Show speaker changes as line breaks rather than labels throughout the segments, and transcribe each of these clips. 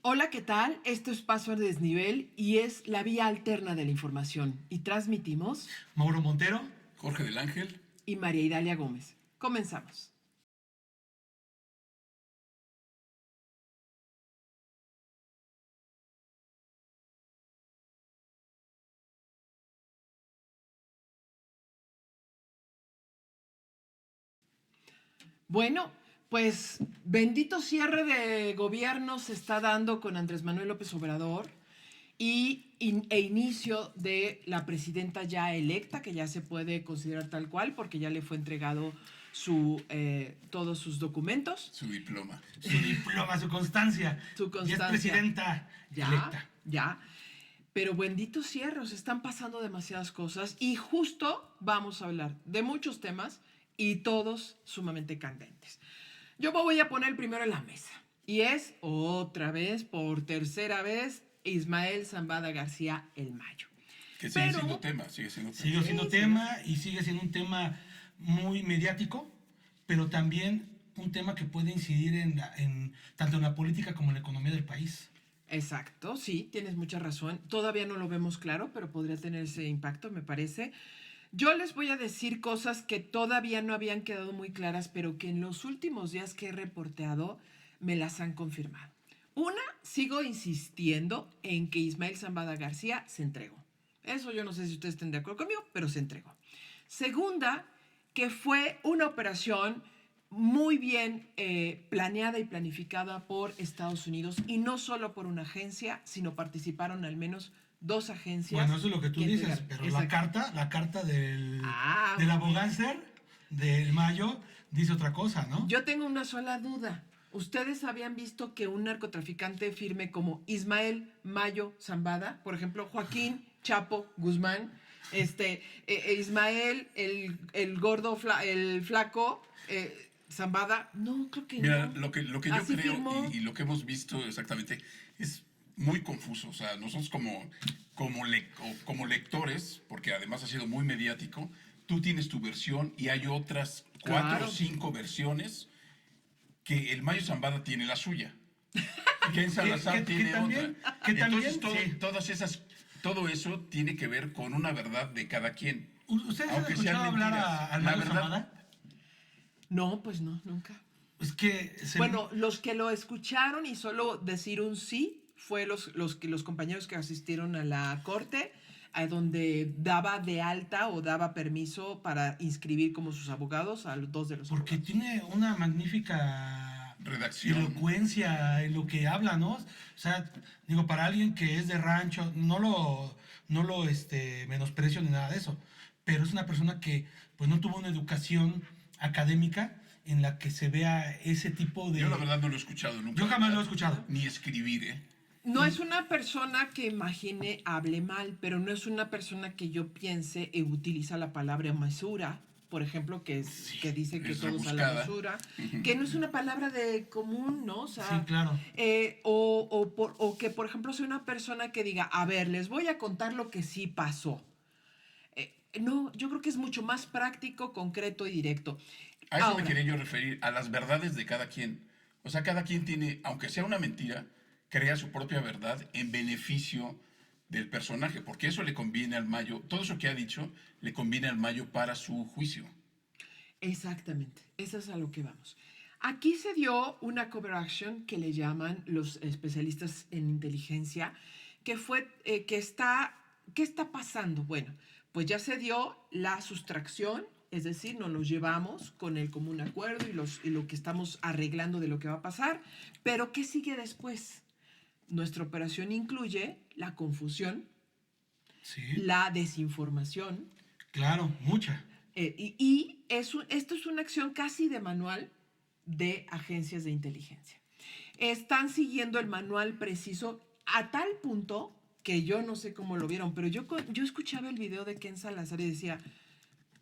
Hola, ¿qué tal? Esto es Paso a Desnivel y es la vía alterna de la información. Y transmitimos
Mauro Montero.
Jorge del Ángel.
y María Idalia Gómez. Comenzamos. Bueno, pues bendito cierre de gobierno se está dando con Andrés Manuel López Obrador e inicio de la presidenta ya electa, que ya se puede considerar tal cual porque ya le fue entregado todos sus documentos.
Su diploma.
Su constancia.
Su
Y es
constancia.
presidenta electa.
Ya. Pero bendito cierre, se están pasando demasiadas cosas y justo vamos a hablar de muchos temas y todos sumamente candentes. Yo me voy a poner el primero en la mesa y es otra vez, por tercera vez, Ismael Zambada García el Mayo.
Que sigue siendo tema, sigue siendo tema.
Sigue siendo tema y sigue siendo un tema muy mediático, pero también un tema que puede incidir tanto en la política como en la economía del país.
Exacto, sí, tienes mucha razón. Todavía no lo vemos claro, pero podría tener ese impacto, me parece. Yo les voy a decir cosas que todavía no habían quedado muy claras, pero que en los últimos días que he reporteado me las han confirmado. Una, sigo insistiendo en que Ismael Zambada García se entregó. Eso yo no sé si ustedes estén de acuerdo conmigo, pero se entregó. Segunda, que fue una operación muy bien planeada y planificada por Estados Unidos y no solo por una agencia, sino participaron al menos dos agencias.
Bueno, eso es lo que tú dices, pero la carta del abogánster del Mayo dice otra cosa, ¿no?
Yo tengo una sola duda. ¿Ustedes habían visto que un narcotraficante firme como Ismael Mayo Zambada, por ejemplo, Joaquín Chapo Guzmán, Ismael el gordo, el flaco, Zambada? No, creo que
Mira,
no.
lo que yo
Así
creo
firmó.
y lo que hemos visto exactamente es muy confuso. O sea, nosotros como lectores, porque además ha sido muy mediático, tú tienes tu versión y hay otras 4 o 5 versiones que el Mayo Zambada tiene la suya. Ken Salazar tiene otra. Entonces, todo eso tiene que ver con una verdad de cada quien.
¿Ustedes han escuchado hablar al Mayo Zambada?
No, pues no, nunca.
Es que
bueno, los que lo escucharon y solo decir un sí fue los compañeros que asistieron a la corte, a donde daba de alta o daba permiso para inscribir como sus abogados a los dos de los
porque
abogados.
Tiene una magnífica
redacción,
elocuencia en lo que habla, ¿no? O sea, digo, para alguien que es de rancho, no lo menosprecio ni nada de eso, pero es una persona que pues no tuvo una educación académica en la que se vea ese tipo de...
Yo la verdad no lo he escuchado nunca.
Yo jamás lo he escuchado.
Ni escribir, ¿eh?
No es una persona que imagine hable mal, pero no es una persona que yo piense e utiliza la palabra mesura, por ejemplo, que dice que todos a la mesura, que no es una palabra de común, ¿no? O sea,
sí, claro.
O que, por ejemplo, sea una persona que diga, a ver, les voy a contar lo que sí pasó. No, yo creo que es mucho más práctico, concreto y directo.
A eso me quería yo referir, a las verdades de cada quien. O sea, cada quien tiene, aunque sea una mentira, crea su propia verdad en beneficio del personaje, porque eso le conviene al Mayo, todo eso que ha dicho le conviene al Mayo para su juicio.
Exactamente, eso es a lo que vamos. Aquí se dio una cover action que le llaman los especialistas en inteligencia, que fue, ¿qué está pasando? Bueno, pues ya se dio la sustracción, es decir, nos los llevamos con el común acuerdo y lo que estamos arreglando de lo que va a pasar, pero ¿qué sigue después? Nuestra operación incluye la confusión,
sí,
la desinformación.
Claro, mucha.
Esto es una acción casi de manual de agencias de inteligencia. Están siguiendo el manual preciso a tal punto que yo no sé cómo lo vieron, pero yo escuchaba el video de Ken Salazar y decía,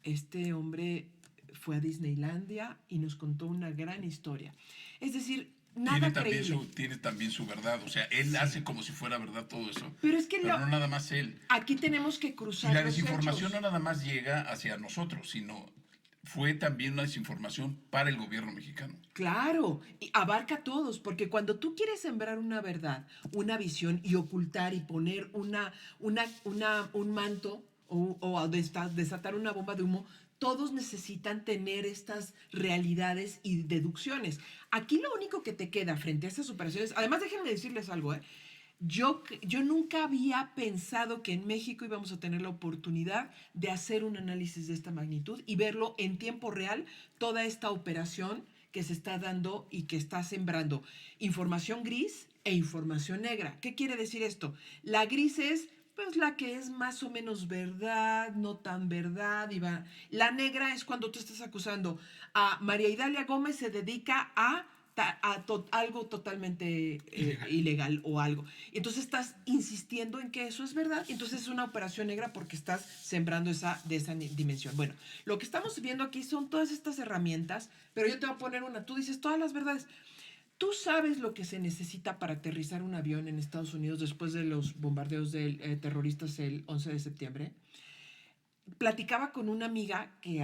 este hombre fue a Disneylandia y nos contó una gran historia. Es decir, nada creíble.
Tiene también su verdad, o sea, él hace como si fuera verdad todo eso.
Pero es que
no nada más él.
Aquí tenemos que cruzar
y la
los
desinformación
hechos.
no nada más llega hacia nosotros, sino fue también una desinformación para el gobierno mexicano.
Claro, y abarca a todos, porque cuando tú quieres sembrar una verdad, una visión y ocultar y poner un manto o desatar una bomba de humo, todos necesitan tener estas realidades y deducciones. Aquí lo único que te queda frente a estas operaciones, además déjenme decirles algo, yo nunca había pensado que en México íbamos a tener la oportunidad de hacer un análisis de esta magnitud y verlo en tiempo real, toda esta operación que se está dando y que está sembrando información gris e información negra. ¿Qué quiere decir esto? La gris es pues la que es más o menos verdad, no tan verdad. La negra es cuando tú estás acusando a María Idalia Gómez se dedica a algo totalmente ilegal o algo. Entonces estás insistiendo en que eso es verdad. Entonces es una operación negra porque estás sembrando de esa dimensión. Bueno, lo que estamos viendo aquí son todas estas herramientas, pero yo te voy a poner una. Tú dices todas las verdades. ¿Tú sabes lo que se necesita para aterrizar un avión en Estados Unidos después de los bombardeos terroristas el 11 de septiembre? Platicaba con una amiga que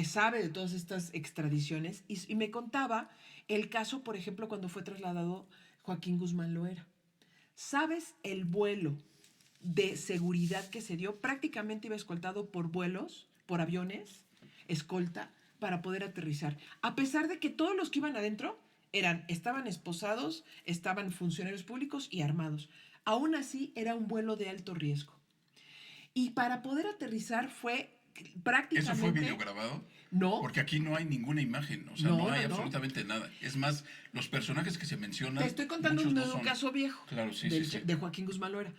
sabe de todas estas extradiciones y me contaba el caso, por ejemplo, cuando fue trasladado Joaquín Guzmán Loera. ¿Sabes el vuelo de seguridad que se dio? Prácticamente iba escoltado por aviones, escolta, para poder aterrizar. A pesar de que todos los que iban adentro estaban esposados, estaban funcionarios públicos y armados. Aún así, era un vuelo de alto riesgo. Y para poder aterrizar fue prácticamente...
¿Eso fue videograbado?
No.
Porque aquí no hay ninguna imagen, o sea, no hay absolutamente nada. Es más, los personajes que se mencionan...
Te estoy contando un caso viejo.
Claro, sí.
De Joaquín Guzmán Loera.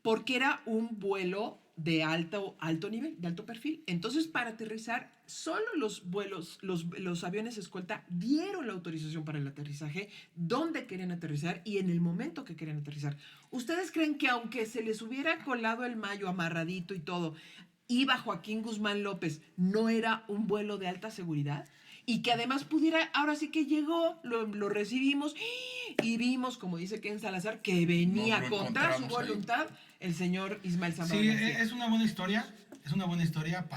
Porque era un vuelo de alto nivel, de alto perfil. Entonces, para aterrizar, solo los aviones escolta dieron la autorización para el aterrizaje, dónde querían aterrizar y en el momento que querían aterrizar. ¿Ustedes creen que aunque se les hubiera colado el mayo amarradito y todo, iba Joaquín Guzmán López, no era un vuelo de alta seguridad? Y que además ahora sí que llegó, lo recibimos y vimos, como dice Ken Salazar, que venía contra su voluntad el señor Ismael Zambrano.
Sí, es una buena historia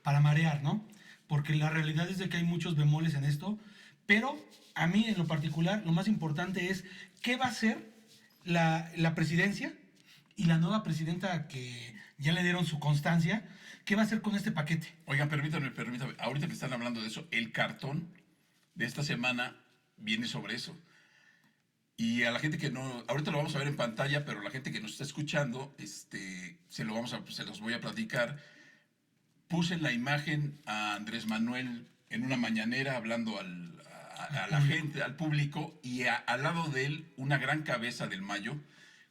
para marear, ¿no? Porque la realidad es de que hay muchos bemoles en esto, pero a mí en lo particular lo más importante es qué va a hacer la presidencia y la nueva presidenta que ya le dieron su constancia. ¿Qué va a hacer con este paquete?
Oigan, permítame. Ahorita que están hablando de eso, el cartón de esta semana viene sobre eso. Y a la gente que no... Ahorita lo vamos a ver en pantalla, pero la gente que nos está escuchando, se los voy a platicar. Puse en la imagen a Andrés Manuel en una mañanera hablando a la gente, al público, y al lado de él una gran cabeza del Mayo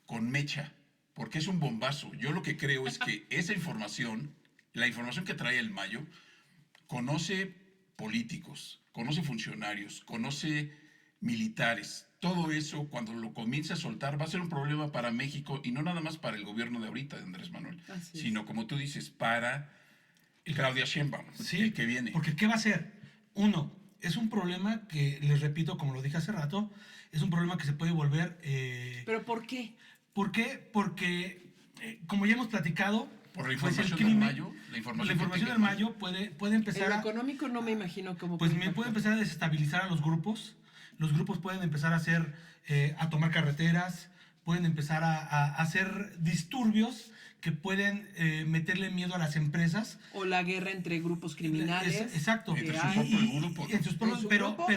con mecha, porque es un bombazo. Yo lo que creo es que esa información... La información que trae el Mayo conoce políticos, conoce funcionarios, conoce militares. Todo eso, cuando lo comience a soltar, va a ser un problema para México y no nada más para el gobierno de ahorita, de Andrés Manuel, sino, como tú dices, para Claudia Sheinbaum, el que viene.
Porque ¿qué va a hacer? Uno, es un problema que, les repito, como lo dije hace rato, es un problema que se puede volver...
¿Pero por qué?
¿Por qué? Porque, como ya hemos platicado...
Por la información del Mayo, la información
del Mayo puede empezar
en lo económico no me imagino cómo...
Pues puede empezar a desestabilizar a los grupos. Los grupos pueden empezar a tomar carreteras, pueden empezar a hacer disturbios que pueden meterle miedo a las empresas.
O la guerra entre grupos criminales.
Exacto.
Entre sus propios grupos.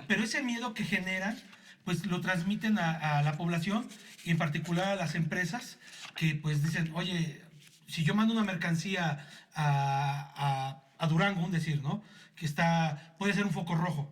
Pero ese miedo que generan, pues lo transmiten a la población y en particular a las empresas que pues dicen, oye... Si yo mando una mercancía a Durango, decir, ¿no? Que puede ser un foco rojo,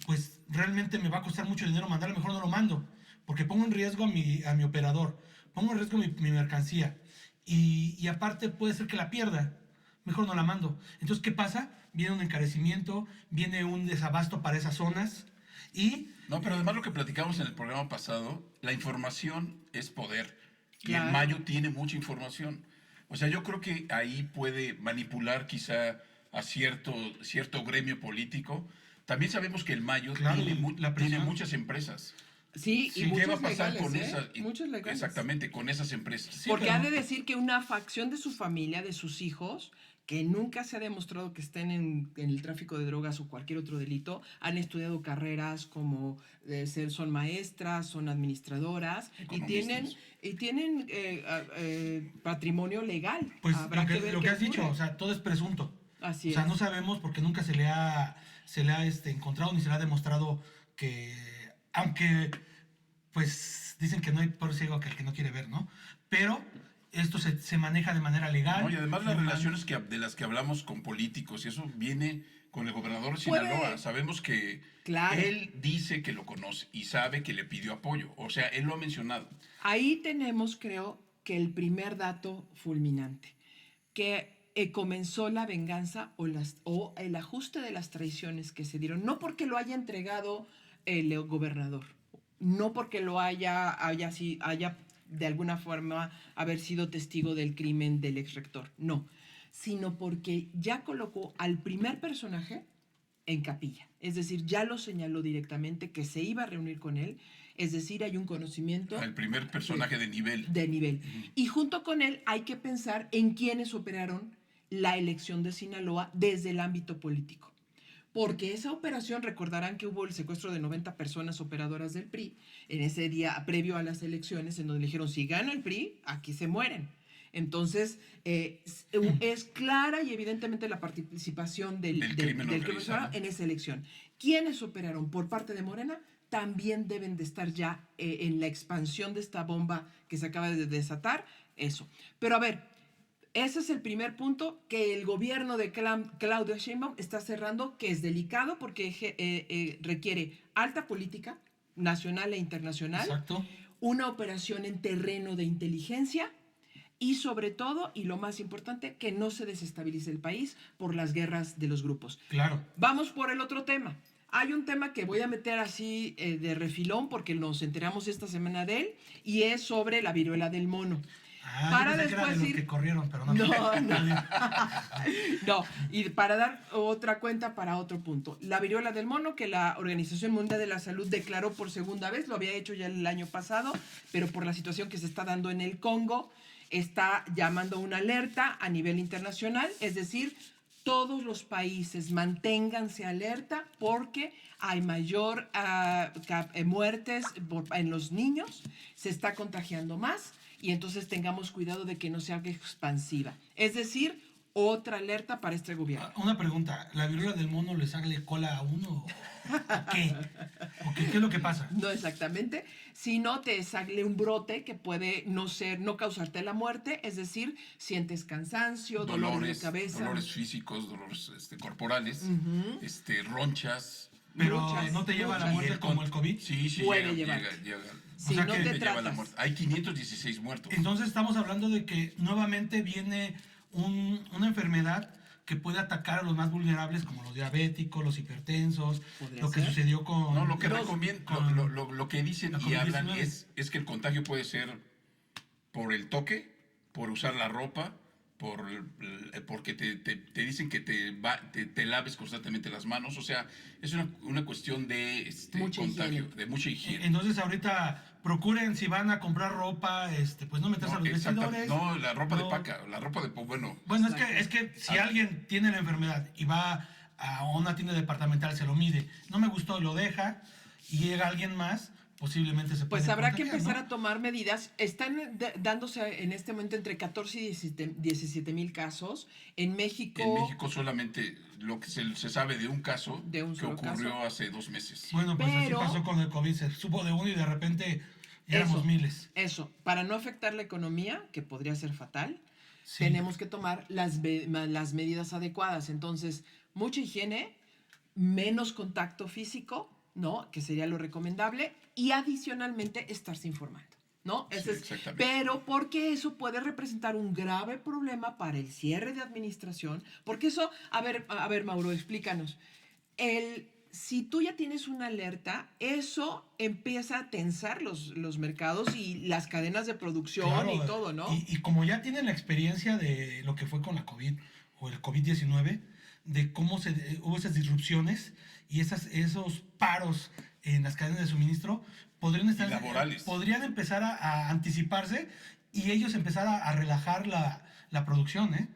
pues realmente me va a costar mucho dinero mandarlo, mejor no lo mando, porque pongo en riesgo a mi operador, pongo en riesgo mi mercancía, y aparte puede ser que la pierda, mejor no la mando. Entonces, ¿qué pasa? Viene un encarecimiento, viene un desabasto para esas zonas, y...
No, pero además lo que platicamos en el programa pasado, la información es poder,
claro.
Y el Mayo tiene mucha información. O sea, yo creo que ahí puede manipular quizá a cierto gremio político. También sabemos que el Mayo tiene muchas empresas.
Sí, y muchas
¿qué va a pasar
legales,
con esas?
Muchas legales.
Exactamente, con esas empresas.
Sí, porque ha de decir que una facción de su familia, de sus hijos, que nunca se ha demostrado que estén en el tráfico de drogas o cualquier otro delito, han estudiado carreras como son maestras, son administradoras
Economistas.
y tienen patrimonio legal.
Pues
Habrá que ver
lo
qué
que has dicho,
ocurre.
o sea, todo es presunto.
Así
O sea,
es.
no sabemos porque nunca se le ha encontrado ni se le ha demostrado que, aunque pues dicen que no hay peor ciego que el que no quiere ver, ¿no? Pero esto se maneja de manera legal.
No, y además las
de man-
relaciones de las que hablamos con políticos, y eso viene con el gobernador de
Puede-
Sinaloa. Sabemos que
Claro.
él dice que lo conoce y sabe que le pidió apoyo. O sea, él lo ha mencionado.
Ahí tenemos, creo, que el primer dato fulminante, que comenzó la venganza o el ajuste de las traiciones que se dieron, no porque lo haya entregado el gobernador, no porque lo haya de alguna forma haber sido testigo del crimen del ex rector, no, sino porque ya colocó al primer personaje en capilla. Es decir, ya lo señaló directamente que se iba a reunir con él. Es decir, hay un conocimiento
El primer personaje de nivel.
de nivel. Y junto con él hay que pensar en quienes operaron la elección de Sinaloa desde el ámbito político. Porque esa operación, recordarán que hubo el secuestro de 90 personas operadoras del PRI en ese día previo a las elecciones, en donde le dijeron, si gana el PRI, aquí se mueren. Entonces, es clara y evidentemente la participación
Del crimen organizado.
organizado en esa elección. ¿Quiénes operaron por parte de Morena? También deben de estar ya en la expansión de esta bomba que se acaba de desatar, eso. Pero a ver, ese es el primer punto que el gobierno de Claudia Sheinbaum está cerrando, que es delicado porque requiere alta política nacional e internacional,
Exacto.
una operación en terreno de inteligencia y sobre todo, y lo más importante, que no se desestabilice el país por las guerras de los grupos.
Claro.
Vamos por el otro tema. Hay un tema que voy a meter así de refilón porque nos enteramos esta semana de él y es sobre la viruela del mono.
Para yo pensé que era de los que corrieron, pero no.
No, y para dar otra cuenta para otro punto. La viruela del mono que la Organización Mundial de la Salud declaró por segunda vez, lo había hecho ya el año pasado, pero por la situación que se está dando en el Congo, está llamando una alerta a nivel internacional, es decir, todos los países manténganse alerta porque hay mayor muertes en los niños, se está contagiando más y entonces tengamos cuidado de que no sea expansiva. Es decir, otra alerta para este gobierno.
Una pregunta, ¿la viruela del mono le sale cola a uno? ¿O qué? ¿Qué es lo que pasa?
No exactamente, sino te sale un brote que puede no causarte la muerte, es decir, sientes cansancio, dolores de cabeza.
Dolores físicos, dolores corporales, ronchas.
Pero
Muchas,
¿no te lleva a la
muchas.
muerte como el COVID?
Sí,
Puede
llega.
Si
O sea
no
que
te
Te lleva a la
tratas.
muerte. Hay 516 muertos.
Entonces estamos hablando de que nuevamente viene una enfermedad que puede atacar a los más vulnerables como los diabéticos, los hipertensos,
Podría
lo que
ser.
sucedió con...
No, lo que
Los-
recomiendan,
con
lo que dicen
la
y hablan
COVID-19.
es que el contagio puede ser por el toque, por usar la ropa, porque te dicen que te laves constantemente las manos. O sea, es una cuestión de
Mucha
contagio,
higiene.
de mucha higiene.
Entonces ahorita procuren si van a comprar ropa, pues no meterse a los vestidores.
No, la ropa de
No.
paca, la ropa de bueno.
Bueno,
Exacto.
es que si alguien tiene la enfermedad y va a una tienda departamental, se lo mide, no me gustó, lo deja y llega alguien más, posiblemente se puede
Pues habrá que
contagiar,
empezar
¿no?
a tomar medidas. Están dándose en este momento entre 14 y 17 mil casos. En México,
En México solamente lo que se sabe de un caso
De un
que
solo
ocurrió
caso.
hace 2 meses.
Bueno, pues
Pero-
así pasó con el COVID, se supo de uno y de repente ya éramos miles.
Eso, para no afectar la economía, que podría ser fatal,
Sí.
tenemos que tomar las medidas adecuadas. Entonces, mucha higiene, menos contacto físico, ¿no? Que sería lo recomendable, y adicionalmente estarse informando, ¿no?
Sí,
Ese es-
exactamente.
pero porque eso puede representar un grave problema para el cierre de administración, porque eso, a ver Mauro, explícanos. Si tú ya tienes una alerta, eso empieza a tensar los mercados y las cadenas de producción
Claro,
y todo, ¿no?
Y como ya tienen la experiencia de lo que fue con la COVID o el COVID-19, de cómo hubo esas disrupciones y esos paros en las cadenas de suministro,
laborales.
podrían empezar a anticiparse y ellos empezar a relajar la producción, ¿eh?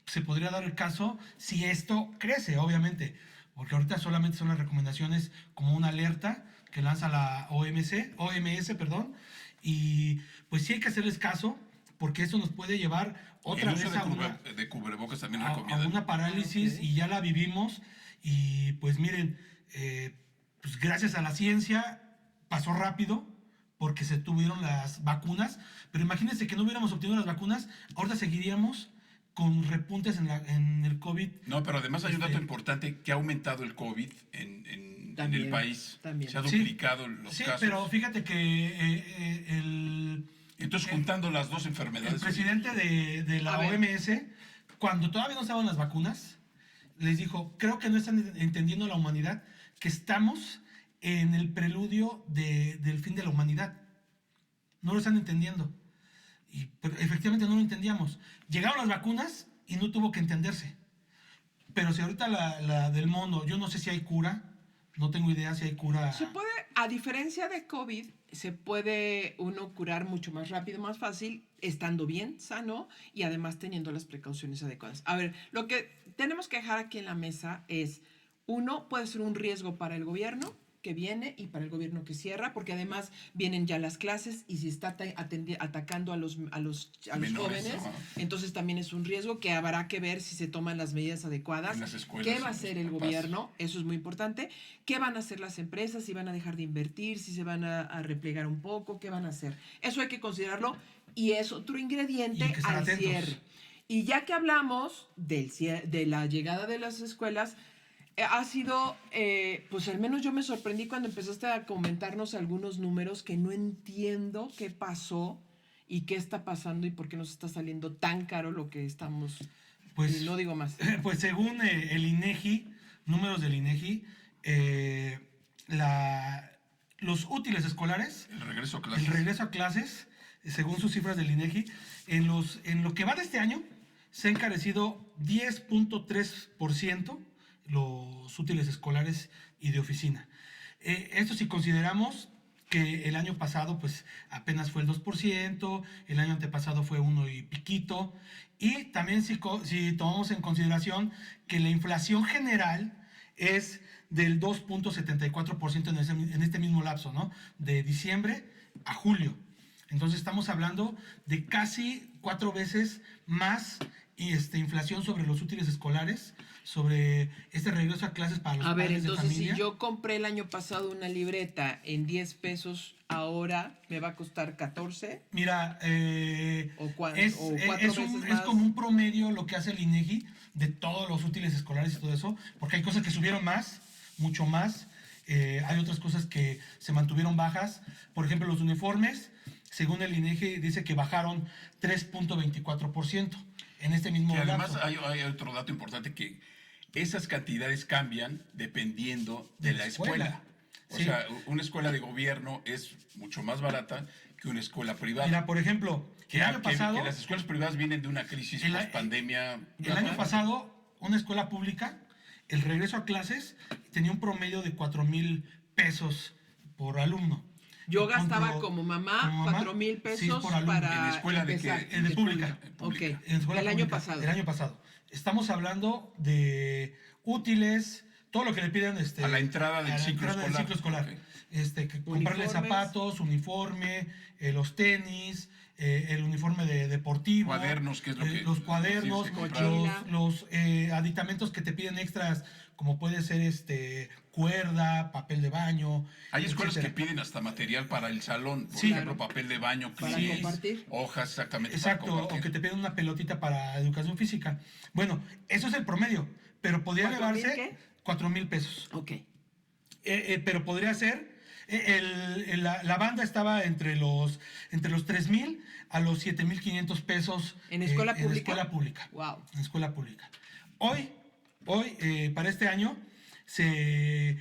se podría dar el caso si esto crece, obviamente, porque ahorita solamente son las recomendaciones como una alerta que lanza la OMS, perdón, y pues sí hay que hacerles caso, porque eso nos puede llevar otra
El uso
vez
de cubrebocas también
a
recomiendan.
una parálisis, y ya la vivimos, y pues miren, pues gracias a la ciencia pasó rápido porque se tuvieron las vacunas, pero imagínense que no hubiéramos obtenido las vacunas, ahorita seguiríamos con repuntes en el COVID.
No, pero además hay un dato
Este,
importante que ha aumentado el COVID en
También,
el país.
también.
Se ha
Sí,
duplicado los
sí,
casos.
pero fíjate que
Entonces, juntando las dos
el
enfermedades.
presidente de
A
la
ver.
OMS, cuando todavía no estaban las vacunas, les dijo, creo que no están entendiendo la humanidad, que estamos en el preludio del fin de la humanidad. No lo están entendiendo. Pero efectivamente no lo entendíamos. Llegaron las vacunas y no tuvo que entenderse. Pero si ahorita la del mono, yo no sé si hay cura, no tengo idea si hay cura.
Se puede, a diferencia de COVID, se puede uno curar mucho más rápido, más fácil, estando bien, sano y además teniendo las precauciones adecuadas. A ver, lo que tenemos que dejar aquí en la mesa es, uno, puede ser un riesgo para el gobierno que viene y para el gobierno que cierra, porque además vienen ya las clases y si está atacando a los
Menores,
jóvenes,
ajá.
entonces también es un riesgo que habrá que ver si se toman las medidas adecuadas.
En las escuelas,
¿Qué va a
en los
hacer el
papás.
gobierno? Eso es muy importante. ¿Qué van a hacer las empresas? ¿Si van a dejar de invertir? ¿Si se van a replegar un poco? ¿Qué van a hacer? Eso hay que considerarlo y es otro ingrediente
Y hay que estar
al
atentos.
cierre. Y ya que hablamos de la llegada de las escuelas, ha sido, pues al menos yo me sorprendí cuando empezaste a comentarnos algunos números que no entiendo qué pasó y qué está pasando y por qué nos está saliendo tan caro lo que estamos...
Pues,
y no digo más.
pues según el INEGI, números del INEGI, los útiles escolares,
El regreso a clases.
el regreso a clases, según sus cifras del INEGI, en lo que va de este año, se ha encarecido 10.3% los útiles escolares y de oficina. Esto si consideramos que el año pasado pues apenas fue el 2%, el año antepasado fue 1 y piquito, y también si tomamos en consideración que la inflación general es del 2.74% en este mismo lapso, ¿no? De diciembre a julio. Entonces estamos hablando de casi 4 veces más inflación sobre los útiles escolares, sobre este regreso a clases para los
A ver,
padres de
entonces
familia.
si yo compré el año pasado una libreta en 10 pesos, ahora me va a costar 14.
Mira,
¿O cuatro
es
veces
es
más?
como un promedio lo que hace el INEGI de todos los útiles escolares y todo eso, porque hay cosas que subieron más, mucho más, hay otras cosas que se mantuvieron bajas. Por ejemplo, los uniformes, según el INEGI, dice que bajaron 3.24% en este mismo
Que además
lapso.
hay otro dato importante, que esas cantidades cambian dependiendo de la escuela. O
Sí.
sea, una escuela de gobierno es mucho más barata que una escuela privada.
Mira, por ejemplo,
que,
el año pasado,
que las escuelas privadas vienen de una crisis
El-
post-pandemia.
el año pasado, una escuela pública, el regreso a clases tenía un promedio de 4,000 pesos por alumno.
Yo
En
gastaba
cuanto-
como mamá 4,000
sí,
pesos
por alumno.
para
¿En escuela de qué?
empezar.
De pública.
Ok,
En escuela
el año
pública,
pasado.
El año pasado. Estamos hablando de útiles, todo lo que le piden
A la entrada del
a la
ciclo
entrada del
escolar.
ciclo escolar.
Ok.
Comprarle
Uniformes.
zapatos, uniforme, los tenis, el uniforme deportivo.
Cuadernos, que es lo que
los cuadernos,
tienes que comprar.
Mochila.
los aditamentos que te piden extras, como puede ser cuerda, papel de baño.
Hay escuelas que
etcétera.
piden hasta material para el salón, por
Sí.
ejemplo, papel de baño,
Para
clips,
compartir.
hojas, exactamente.
Exacto,
para
o que
compartir.
te piden una pelotita para educación física. Bueno, eso es el promedio, pero podría
4,000
elevarse
qué?
4,000 pesos.
Ok.
Pero podría ser, la banda estaba entre los 3,000 a los 7,500 pesos.
¿En escuela
En
pública?
escuela pública.
Wow.
En escuela pública. Hoy, para este año, se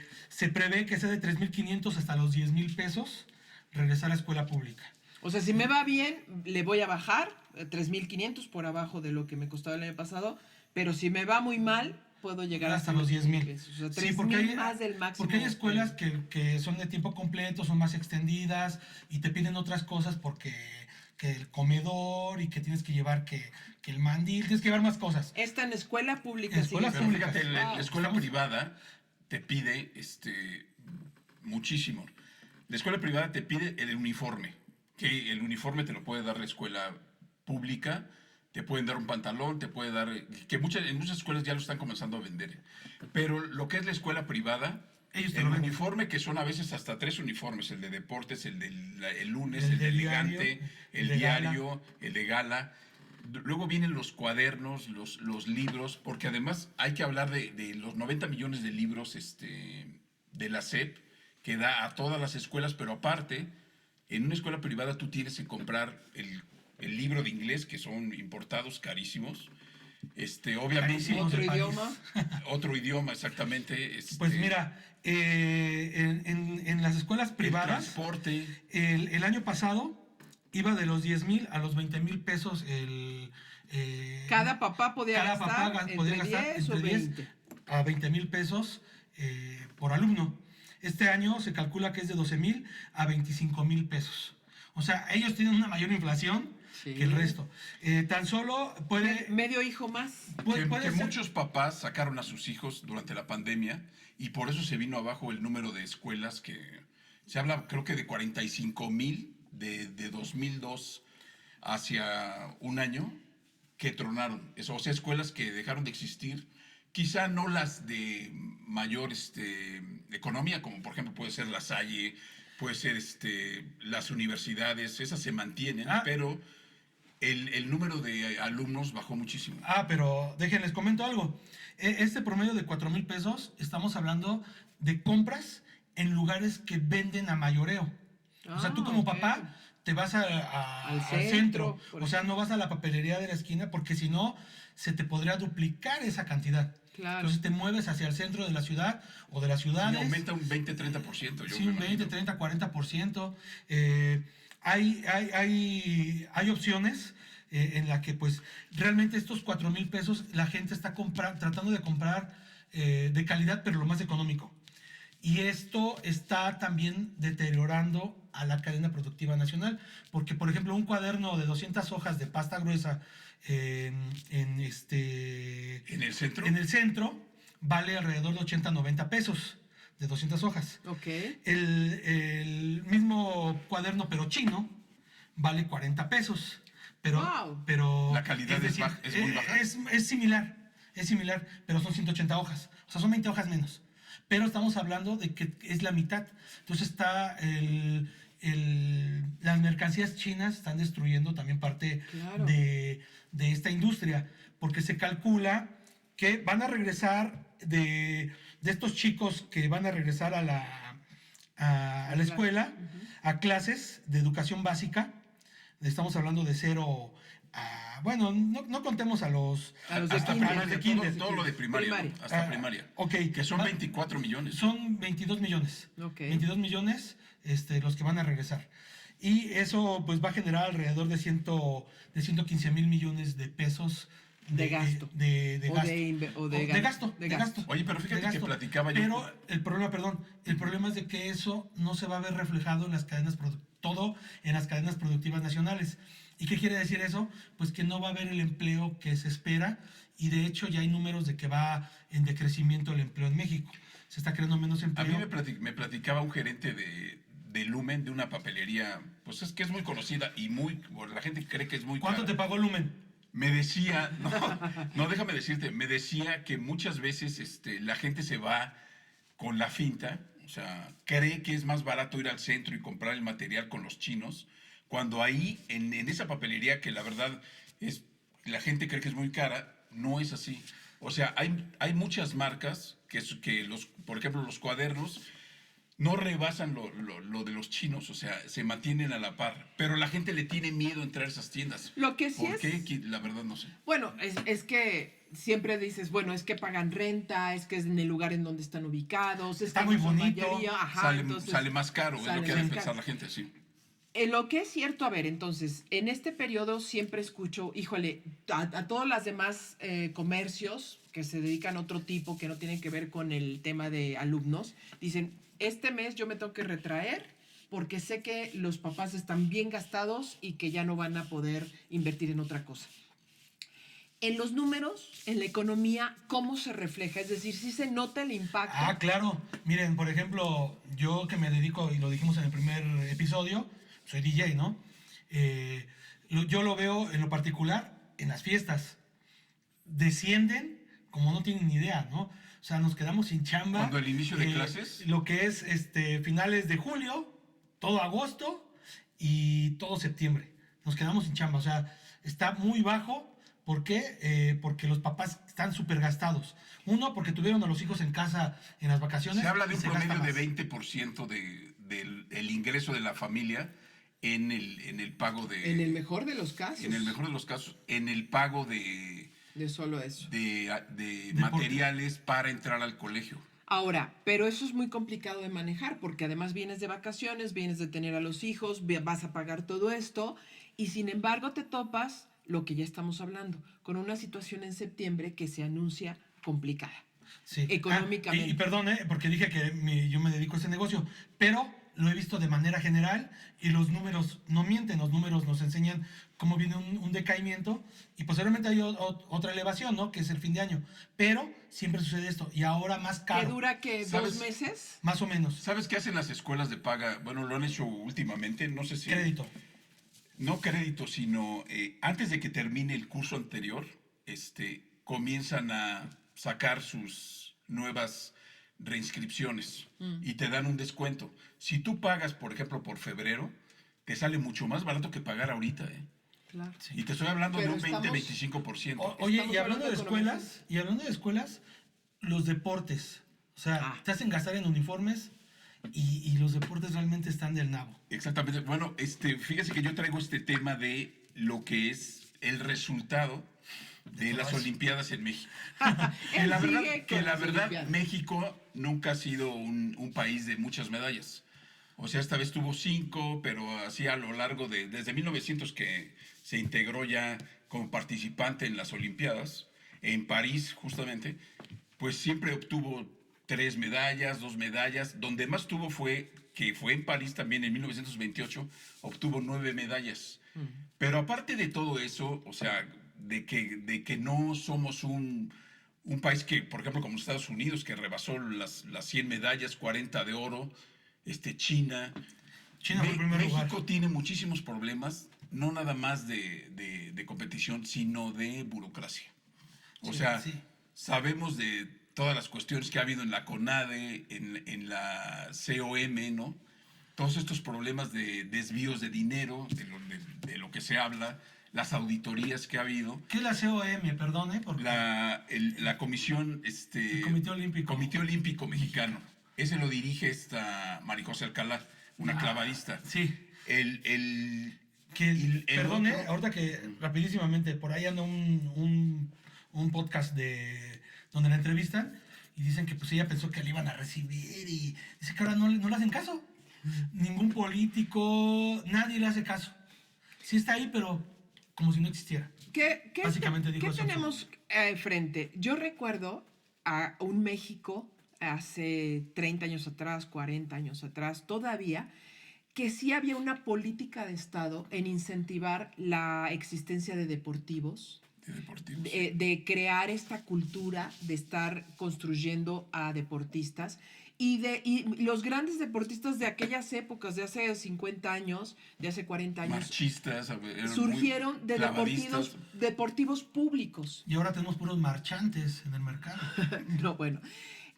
prevé que sea de 3,500 hasta los 10,000 pesos regresar a escuela pública.
O sea, si me va bien, le voy a bajar 3,500 por abajo de lo que me costaba el año pasado, pero si me va muy mal, puedo llegar
Hasta los 10,000.
pesos. O sea,
Sí,
3,000 más del máximo.
porque hay escuelas que son de tiempo completo, son más extendidas y te piden otras cosas porque que el comedor y que tienes que llevar que el mandil, tienes que llevar más cosas.
Esta en escuela pública.
En escuela
sí.
Pero
públicas.
fíjate, la
Wow.
escuela
Estamos-
privada te pide muchísimo. La escuela privada te pide el uniforme, que el uniforme te lo puede dar la escuela pública, te pueden dar un pantalón, te puede dar, que en muchas escuelas ya lo están comenzando a vender. Pero lo que es la escuela privada,
Ellos te
el
lo venden.
uniforme, que son a veces hasta 3 uniformes, el de deportes, el lunes,
El
el de
del
elegante,
diario,
el
de gala.
diario, el de gala. Luego vienen los cuadernos, los libros, porque además hay que hablar de los 90 millones de libros de la SEP, que da a todas las escuelas, pero aparte, en una escuela privada tú tienes que comprar el libro de inglés, que son importados carísimos. Obviamente,
Carísimos
Otro
de París.
idioma.
otro idioma, exactamente.
Pues mira, en las escuelas
el
privadas,
transporte.
el año pasado iba de los 10,000 a los 20,000 pesos
Cada papá podía
cada papá
gastar
podía
entre
gastar
10 o
entre 10
20.
a 20,000 pesos por alumno. Este año se calcula que es de 12,000 a 25,000 pesos. O sea, ellos tienen una mayor inflación
Sí.
que el resto. Tan solo puede,
Medio hijo más.
puede,
que
puede
que
ser-
muchos papás sacaron a sus hijos durante la pandemia y por eso se vino abajo el número de escuelas que se habla, creo que de 45,000 de 2002 hacia un año que tronaron. O sea, escuelas que dejaron de existir. Quizá no las de mayor economía, como por ejemplo puede ser La Salle, puede ser las universidades, esas se mantienen,
Ah.
pero el número de alumnos bajó muchísimo.
Pero déjenles comento algo. Este promedio de 4,000 pesos, estamos hablando de compras en lugares que venden a mayoreo. O sea, tú como
ok.
papá te vas
Al
al
centro,
centro.
por
O sea, no vas a la papelería de la esquina porque si no, se te podría duplicar esa cantidad.
Claro.
Entonces te mueves hacia el centro de la ciudad o de las
Y
ciudades.
aumenta un 20-30%. Yo
Sí,
me
un 20,
imagino.
30, 40%. Hay opciones en la que pues realmente estos 4,000 pesos la gente está tratando de comprar de calidad, pero lo más económico. Y esto está también deteriorando a la cadena productiva nacional, porque por ejemplo un cuaderno de 200 hojas de pasta gruesa
¿En el centro?
en el centro vale alrededor de 80, 90 pesos de 200 hojas.
Ok.
El mismo cuaderno, pero chino, vale 40 pesos. Pero,
Wow.
pero
La calidad es muy baja.
Es similar, pero son 180 hojas. O sea, son 20 hojas menos. Pero estamos hablando de que es la mitad. Entonces las mercancías chinas están destruyendo también parte
Claro.
de esta industria, porque se calcula que van a regresar de estos chicos que van a regresar a la escuela, a clases de educación básica. Estamos hablando de 0 a... Bueno, no contemos a los...
A los de
Hasta
kinder.
primaria,
de kinder.
todo lo de primaria, ¿no?
Primaria.
Hasta primaria.
Ok.
Que son 24 millones.
Son 22 millones.
Ok.
22 millones los que van a regresar. Y eso pues va a generar alrededor de 115,000 millones de pesos
De gasto.
De
O
gasto.
de gasto.
De gasto.
Oye, pero fíjate
de gasto.
que platicaba yo-
Pero el problema es de que eso no se va a ver reflejado en las cadenas todo en las cadenas productivas nacionales. ¿Y qué quiere decir eso? Pues que no va a haber el empleo que se espera y de hecho ya hay números de que va en decrecimiento el empleo en México. Se está creando menos
A
empleo.
mí me platicaba un gerente de Lumen, de una papelería, pues es que es muy conocida y la gente cree que es muy
¿Cuánto
cara.
te pagó Lumen?
Me decía, no, déjame decirte, me decía que muchas veces la gente se va con la finta, o sea, cree que es más barato ir al centro y comprar el material con los chinos, cuando ahí, en esa papelería que la verdad la gente cree que es muy cara, no es así. O sea, hay muchas marcas por ejemplo, los cuadernos, no rebasan lo de los chinos, o sea, se mantienen a la par. Pero la gente le tiene miedo a entrar a esas tiendas.
Lo que sí
¿Por
es...
qué? La verdad no sé.
Bueno, es que siempre dices, bueno, es que pagan renta, es que es en el lugar en donde están ubicados,
Está
que
muy
no son
bonito,
mayoría, ajá,
Sale,
entonces,
sale más caro, es
sale
lo que ha
más
de
caro.
pensar la gente, sí.
Lo que es cierto, a ver, entonces, en este periodo siempre escucho, híjole, a todos los demás comercios que se dedican a otro tipo, que no tienen que ver con el tema de alumnos, dicen, este mes yo me tengo que retraer porque sé que los papás están bien gastados y que ya no van a poder invertir en otra cosa. En los números, en la economía, ¿cómo se refleja? Es decir, ¿sí se nota el impacto?
Ah, claro. Miren, por ejemplo, yo que me dedico, y lo dijimos en el primer episodio, soy DJ, ¿no? Yo lo veo en lo particular en las fiestas. Descienden como no tienen ni idea, ¿no? O sea, nos quedamos sin chamba.
Cuando el inicio de clases.
Lo que es finales de julio, todo agosto y todo septiembre. Nos quedamos sin chamba. O sea, está muy bajo. ¿Por qué? Porque los papás están súper gastados. Uno, porque tuvieron a los hijos en casa en las vacaciones.
Se habla de
y
un
se gasta
promedio de
más.
20% del ingreso de la familia en el pago de...
En el mejor de los casos.
En el mejor de los casos, en el pago de
solo eso.
de materiales para entrar al colegio.
Ahora, pero eso es muy complicado de manejar porque además vienes de vacaciones, vienes de tener a los hijos, vas a pagar todo esto y sin embargo te topas, lo que ya estamos hablando, con una situación en septiembre que se anuncia complicada.
Sí.
Económicamente.
Y perdón, porque dije que yo me dedico a ese negocio, pero lo he visto de manera general y los números no mienten, los números nos enseñan cómo viene un decaimiento y posiblemente hay otra elevación, ¿no? Que es el fin de año, pero siempre sucede esto y ahora más caro.
¿Qué dura que
¿Sabes?
2 meses?
Más o menos.
¿Sabes qué hacen las escuelas de paga? Bueno, lo han hecho últimamente, no sé si...
Crédito.
No crédito, sino antes de que termine el curso anterior, comienzan a sacar sus nuevas reinscripciones y te dan un descuento. Si tú pagas, por ejemplo, por febrero, te sale mucho más barato que pagar ahorita, ¿eh?
Claro.
Sí.
Y te estoy hablando
Pero
de un
estamos-
20-25%.
Oye,
Estamos
y hablando de
economía.
escuelas, los deportes. O sea,
Ah.
te hacen gastar en uniformes y los deportes realmente están del nabo.
Exactamente. Bueno, fíjese que yo traigo este tema de lo que es el resultado de las Olimpiadas en México.
Él
la verdad,
sigue
que
con
la
las
verdad
Olimpiadas.
México nunca ha sido un país de muchas medallas. O sea, esta vez tuvo 5, pero así a lo largo desde 1900 que se integró ya como participante en las Olimpiadas, en París justamente, pues siempre obtuvo 3 medallas, 2 medallas. Donde más tuvo fue en París también en 1928, obtuvo 9 medallas. Pero aparte de todo eso, o sea, de que no somos un país que, por ejemplo, como Estados Unidos, que rebasó las 100 medallas, 40 de oro, China.
China fue el primer lugar.
México tiene muchísimos problemas, no nada más de competición, sino de burocracia. O
Sí,
sea,
sí.
sabemos de todas las cuestiones que ha habido en la CONADE, en la COM, ¿no? Todos estos problemas de desvíos de dinero, de lo que se habla, las auditorías que ha habido,
¿Qué es la COM? Perdón, porque
la comisión,
el Comité Olímpico.
Comité Olímpico Mexicano. Ese lo dirige esta Marijose Alcalá, una clavadista.
Sí.
El
Perdón,
otro-
ahorita que rapidísimamente, por ahí anda un podcast donde la entrevistan y dicen que pues ella pensó que le iban a recibir y dice que ahora no le hacen caso. Ningún político, nadie le hace caso. Sí está ahí, pero como si no existiera. Básicamente dijo
¿Qué
eso.
tenemos frente? Yo recuerdo a un México hace 30 años atrás, 40 años atrás, todavía, que sí había una política de Estado en incentivar la existencia de deportivos,
de deportivos.
de crear esta cultura de estar construyendo a deportistas y los grandes deportistas de aquellas épocas, de hace 50 años, de hace 40 años,
Marchistas, eran muy
surgieron de
clavadistas.
deportivos públicos.
Y ahora tenemos puros marchantes en el mercado.
No, bueno.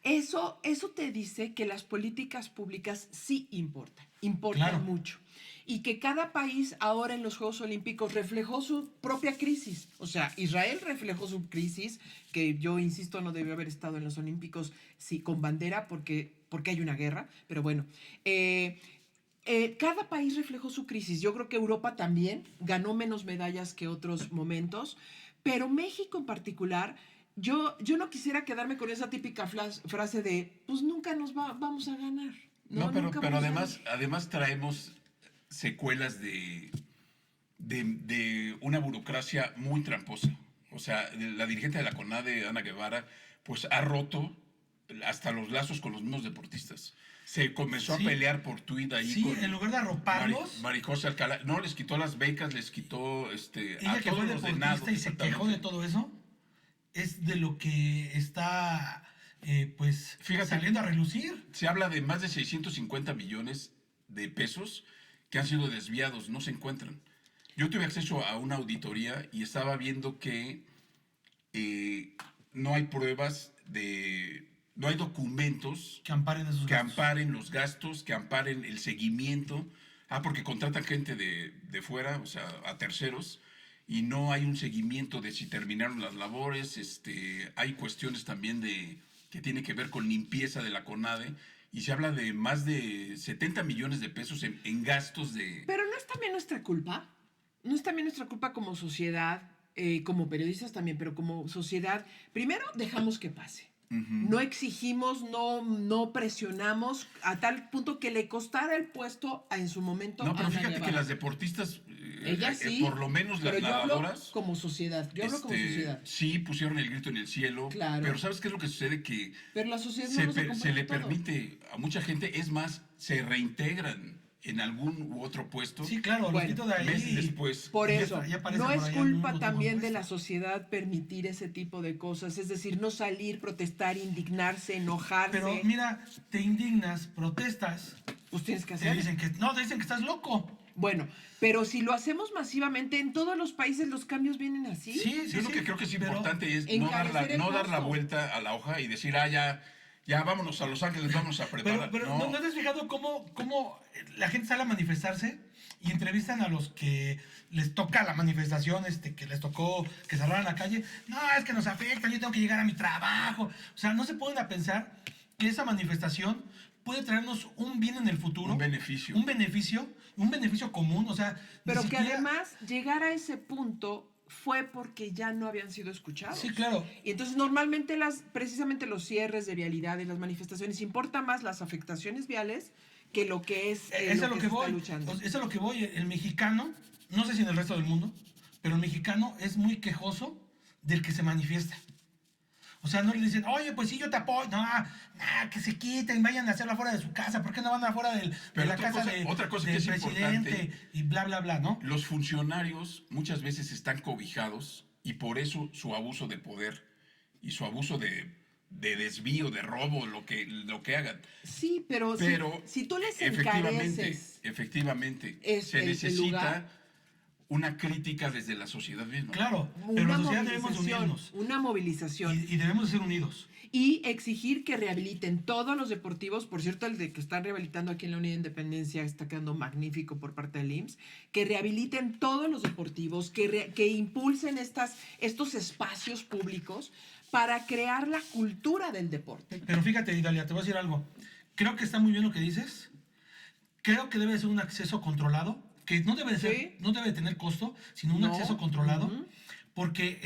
Eso te dice que las políticas públicas sí importan
Claro.
mucho. Y que cada país ahora en los Juegos Olímpicos reflejó su propia crisis. O sea, Israel reflejó su crisis, que yo insisto no debió haber estado en los Olímpicos sí, con bandera porque hay una guerra, pero bueno. Cada país reflejó su crisis. Yo creo que Europa también ganó menos medallas que otros momentos, pero México en particular... Yo no quisiera quedarme con esa típica frase de, pues nunca vamos a ganar.
No,
Nunca
pero
vamos a
además traemos secuelas de una burocracia muy tramposa. O sea, la dirigente de la CONADE, Ana Guevara, pues ha roto hasta los lazos con los mismos deportistas. Se comenzó
Sí.
a pelear por tuit ahí
Sí,
con
en lugar de arroparlos,
Maricosa Alcalá. No, les quitó las becas, les quitó
ella
a
que
todos
fue
los de
deportista
nado.
y se quejó de todo eso, es de lo que está pues
Fíjate.
saliendo a relucir.
Se habla de más de 650 millones de pesos que han sido desviados, no se encuentran. Yo tuve acceso a una auditoría y estaba viendo que no hay pruebas no hay documentos
Que amparen esos
que
gastos.
amparen los gastos, que amparen el seguimiento. Porque contratan gente de fuera, o sea, a terceros, y no hay un seguimiento de si terminaron las labores. Hay cuestiones también que tiene que ver con limpieza de la CONADE, y se habla de más de 70 millones de pesos en gastos de...
Pero no es también nuestra culpa. No es también nuestra culpa como sociedad, como periodistas también, pero como sociedad. Primero, dejamos que pase. No exigimos, no presionamos a tal punto que le costara el puesto en su momento.
No, pero
a Ana
fíjate que
Guevara.
las deportistas,
Ellas sí,
por lo menos las
pero yo hablo
nadadoras,
como sociedad. Yo hablo como sociedad.
sí pusieron el grito en el cielo.
Claro.
Pero ¿sabes qué es lo que sucede? Que
Pero la sociedad
se,
no nos
se
acompaña
le
en todo.
permite a mucha gente, es más, se reintegran en algún u otro puesto
Sí, claro,
Bueno,
los quito de ahí.
meses después.
Por
Ya
eso,
ya aparece
no
por
es
ahí
culpa
algún
también
otro
de la
puesto.
sociedad permitir ese tipo de cosas, es decir, no salir, protestar, indignarse, enojarse.
Pero mira, te indignas, protestas,
Pues tienes que
te
hacer.
dicen que estás loco.
Bueno, pero si lo hacemos masivamente, en todos los países los cambios vienen así.
Sí,
Yo lo que creo que es
pero-
importante es
encarecer el
no dar la
costo.
vuelta a la hoja y decir, ya vámonos a Los Ángeles, vamos a preparar.
Pero
no.
¿no te has fijado cómo la gente sale a manifestarse y entrevistan a los que les toca la manifestación, que les tocó que cerraran la calle? No, es que nos afecta, yo tengo que llegar a mi trabajo. O sea, no se ponen a pensar que esa manifestación puede traernos un bien en el futuro.
Un beneficio.
Un beneficio común, o sea... ni
Pero que
siquiera-
además llegar a ese punto fue porque ya no habían sido escuchados.
Sí, claro.
Y entonces normalmente precisamente los cierres de vialidades, las manifestaciones, importa más las afectaciones viales que lo que es
Eso es lo
se
que
está
voy.
luchando.
Eso es lo que voy. El mexicano, no sé si en el resto del mundo, pero el mexicano es muy quejoso del que se manifiesta. O sea, no le dicen, oye, pues sí, yo te apoyo. No, que se quiten, vayan a hacerlo afuera de su casa. ¿Por qué no van afuera de
Pero
la
otra
casa
cosa- otra cosa
del
que es
presidente?
importante-
Y bla, bla, bla, ¿no?
Los funcionarios muchas veces están cobijados, y por eso su abuso de poder y su abuso de desvío, de robo, lo que hagan.
Sí, pero,
Pero
si tú les
efectivamente,
encareces
se
el
necesita
lugar,
una crítica desde la sociedad misma.
Claro, pero
una
la sociedad debemos de
movilización,
unirnos.
una movilización.
Y debemos de ser unidos.
Y exigir que rehabiliten todos los deportivos. Por cierto, el de que están rehabilitando aquí en la Unidad de Independencia está quedando magnífico por parte del IMSS. Que rehabiliten todos los deportivos, que impulsen estos espacios públicos para crear la cultura del deporte.
Pero fíjate, Idalia, te voy a decir algo. Creo que está muy bien lo que dices. Creo que debe ser un acceso controlado, que no debe de ser,
Sí.
no debe de tener costo, sino un
No.
acceso controlado.
Ujú.
Porque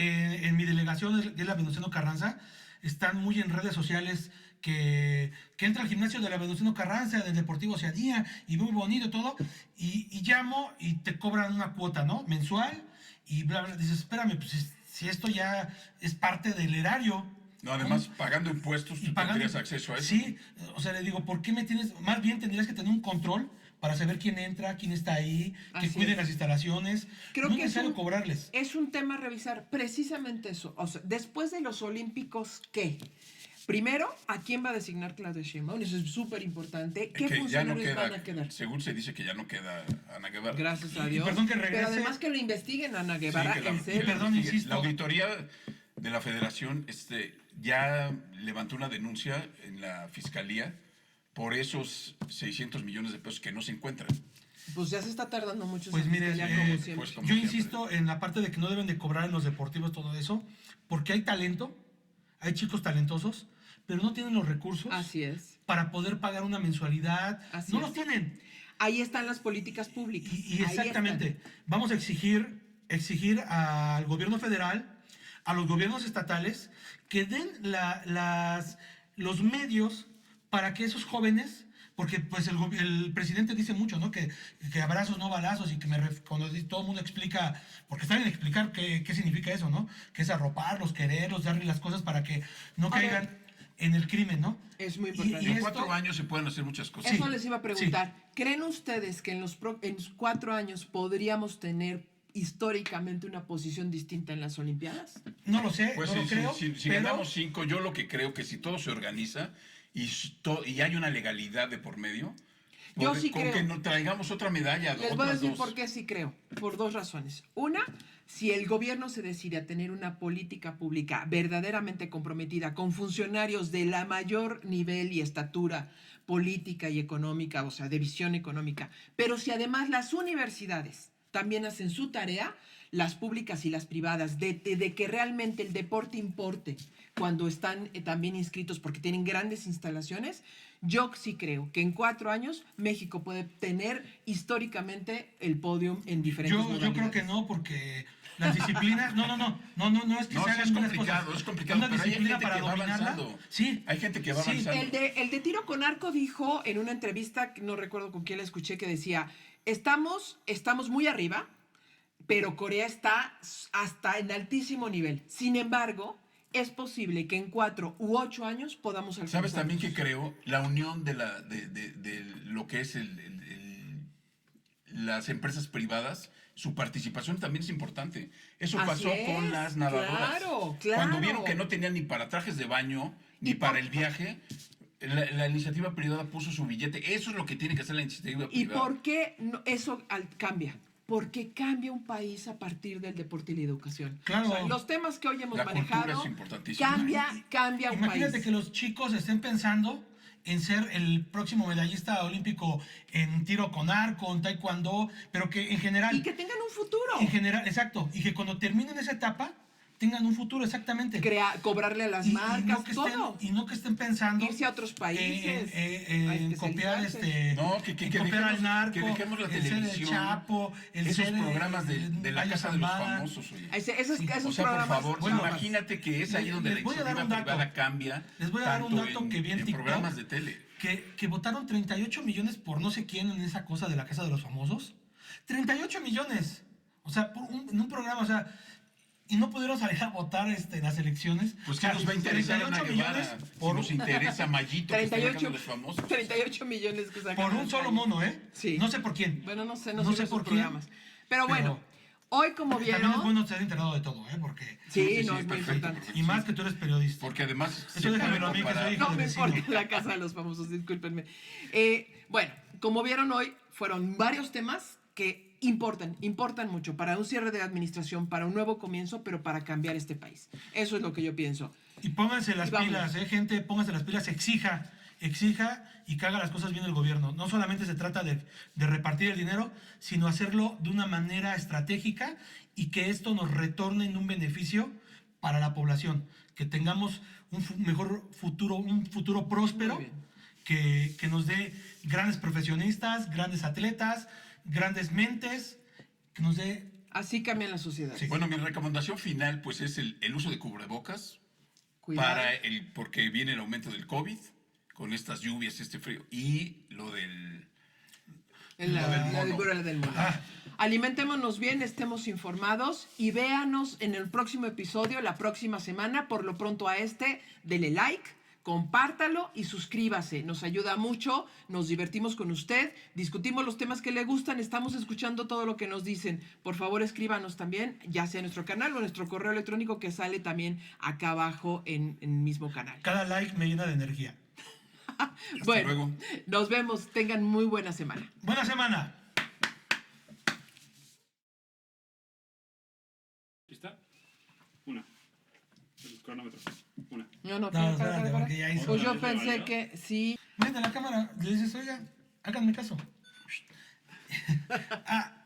en mi delegación de la Venustiano Carranza están muy en redes sociales que entra al gimnasio de la Venustiano Carranza, del Deportivo Oceanía, y muy bonito todo, y llamo y te cobran una cuota, ¿no? Mensual, y bla, bla. Dices, espérame, pues si esto ya es parte del erario.
No, además, pagando impuestos, tú tendrías acceso a eso.
Sí, o sea, le digo, ¿por qué me tienes? Más bien tendrías que tener un control para saber quién entra, quién está ahí, que
Así
cuiden
es.
las instalaciones.
Creo
No
que
es necesario cobrarles.
es un tema a revisar, precisamente eso. O sea, después de los Olímpicos, ¿qué? Primero, ¿a quién va a designar Claudia Sheinbaum? Eso es súper importante. ¿Qué
Que ya no
funcionarios
queda,
van a quedar?
según se dice que ya no queda Ana Guevara.
Gracias a
Y
Dios.
perdón que regrese.
Pero además que lo investiguen a Ana
Sí,
Guevara,
que la-
en
que
serio.
la
Perdón,
investigue.
insisto.
La auditoría de la Federación ya levantó una denuncia en la Fiscalía por esos 600 millones de pesos que no se encuentran.
Pues ya se está tardando mucho.
Pues
esa
mire,
fiscalía, como siempre.
pues, como
yo
siempre.
insisto en la parte de que no deben de cobrar en los deportivos todo eso, porque hay talento, hay chicos talentosos, pero no tienen los recursos
Así es.
para poder pagar una mensualidad.
Así
No
es.
los tienen.
Ahí están las políticas públicas.
Y
Ahí
exactamente, vamos a exigir al gobierno federal, a los gobiernos estatales, que den los medios para que esos jóvenes, porque pues el presidente dice mucho, ¿no? Que abrazos, no balazos, y que cuando todo el mundo explica, porque está bien explicar qué significa eso, ¿no? Que es arroparlos, quererlos, darles las cosas para que no
A
caigan.
ver.
en el crimen, ¿no?
Es muy
Y-
importante.
y
En
esto-
4 años se pueden hacer muchas cosas.
Eso les iba a preguntar. ¿Creen ustedes que en los 4 años podríamos tener históricamente una posición distinta en las Olimpiadas?
No lo sé,
Pues
no
sí,
lo creo,
si
pero
ganamos 5, yo lo que creo que si todo se organiza y hay una legalidad de por medio,
Yo sí
con
creo.
que nos traigamos otra medalla,
Les voy a
otras
decir
dos.
por qué sí creo. Por 2 razones. Una, si el gobierno se decide a tener una política pública verdaderamente comprometida con funcionarios de la mayor nivel y estatura política y económica, o sea, de visión económica, pero si además las universidades también hacen su tarea, las públicas y las privadas, de que realmente el deporte importe cuando están también inscritos porque tienen grandes instalaciones, yo sí creo que en 4 años México puede tener históricamente el podium en diferentes
yo creo
modalidades.
que no, porque las disciplinas, no es que
No,
se
sí
hagan
es
unas
complicado,
cosas.
es complicado,
Una
pero hay
disciplina
gente
para
que va
dominarla,
avanzando.
sí.
Hay gente que va
Sí.
avanzando.
El de tiro con arco dijo en una entrevista, no recuerdo con quién la escuché, que decía, estamos muy arriba, pero Corea está hasta en altísimo nivel. Sin embargo, es posible que en 4 u 8 años podamos alcanzar.
¿Sabes también que creo? La unión de lo que es las empresas privadas, su participación también es importante. Eso
Así
pasó
es,
con las nadadoras.
claro.
Cuando vieron que no tenían ni para trajes de baño, ni
Y
para el viaje, la iniciativa privada puso su billete. Eso es lo que tiene que hacer la iniciativa
¿Y
privada.
por qué eso cambia? Porque cambia un país a partir del deporte y la educación.
Claro.
O sea, los temas que hoy hemos
La cultura
manejado,
es importantísima.
cambia un
Imagínate
país.
que los chicos estén pensando en ser el próximo medallista olímpico en tiro con arco, en taekwondo, pero que en general...
Y que tengan un futuro.
En general, exacto. Y que cuando terminen esa etapa, tengan un futuro, exactamente.
Cobrarle a las marcas,
no que
todo.
no que estén pensando
Irse a otros países.
en copiar
especializarse.
No, que
copiar al narco,
que dejemos la
el ser el
televisión,
Chapo, el
esos
ser
programas de la
Vaya
casa de los
Zambada.
famosos. Oye.
Esos
O sea, por
programas.
favor,
Bueno,
imagínate que es ahí donde la
les voy a dar
iniciativa
un dato.
privada cambia.
Les voy a dar un
tanto
dato que vi en TikTok.
programas de tele.
Que votaron 38 millones por no sé quién en esa cosa de la Casa de los Famosos. 38 millones. O sea, en un programa, o sea, y no pudieron salir a votar en las elecciones.
Pues
O
que
sea,
nos va a interesar Ana
38
Guevara,
millones
si
por,
nos interesa Mayito, que está
38,
sacando los famosos.
38 millones que sacan.
por un
al
solo
año.
mono, ¿eh?
Sí.
No sé por quién.
Bueno, no sé
No
por
sé
sus
por quién,
programas. Pero bueno, hoy como
También es
vieron.
bueno ser enterado de todo, ¿eh? Porque...
Sí, no, es muy
perfecto,
importante.
perfecto.
Y más que tú eres periodista.
Porque además
Eso déjamelo a mí, que soy hijo
No
de
me
vecino.
importa la casa de los famosos, discúlpenme. Bueno, como vieron hoy, fueron varios temas que importan mucho para un cierre de administración, para un nuevo comienzo, pero para cambiar este país. Eso es lo que yo pienso.
Y pónganse las
Y vámonos.
pilas, gente, pónganse las pilas, exija y que haga las cosas bien el gobierno. No solamente se trata de repartir el dinero, sino hacerlo de una manera estratégica y que esto nos retorne en un beneficio para la población. Que tengamos un mejor futuro, un futuro próspero,
Muy bien.
que nos dé grandes profesionistas, grandes atletas, grandes mentes, que nos dé...
Así cambian las sociedades.
Sí.
Bueno, mi recomendación final pues es el uso de cubrebocas
Cuidado.
porque viene el aumento del COVID con estas lluvias, este frío y lo del
La
lo del mono.
viruela del mono.
Ah.
Alimentémonos bien, estemos informados y véanos en el próximo episodio, la próxima semana. Por lo pronto a dele like, compártalo y suscríbase. Nos ayuda mucho, nos divertimos con usted, discutimos los temas que le gustan, estamos escuchando todo lo que nos dicen. Por favor, escríbanos también, ya sea en nuestro canal o en nuestro correo electrónico que sale también acá abajo en el mismo canal.
Cada like me llena de energía.
Bueno,
luego.
nos vemos. Tengan muy buena semana.
Buena semana.
¿Lista? Una. El cronómetro. Una.
No,
espérate, porque ya hizo-
Pues yo
¿Ya
pensé
valió?
que sí.
Vete a la cámara, le dices, oiga, háganme caso.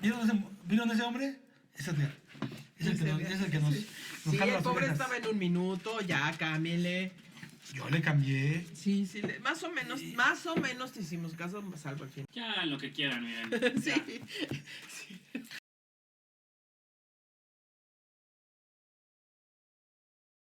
¿Vieron ese hombre? Es el que nos
Sí,
jala
el
las
pobre
orejas.
estaba en un minuto, ya cámbiale.
Yo le cambié.
Sí, más o menos te hicimos caso, salvo al fin.
Ya lo que quieran, miren.
Sí,
Ya.
sí.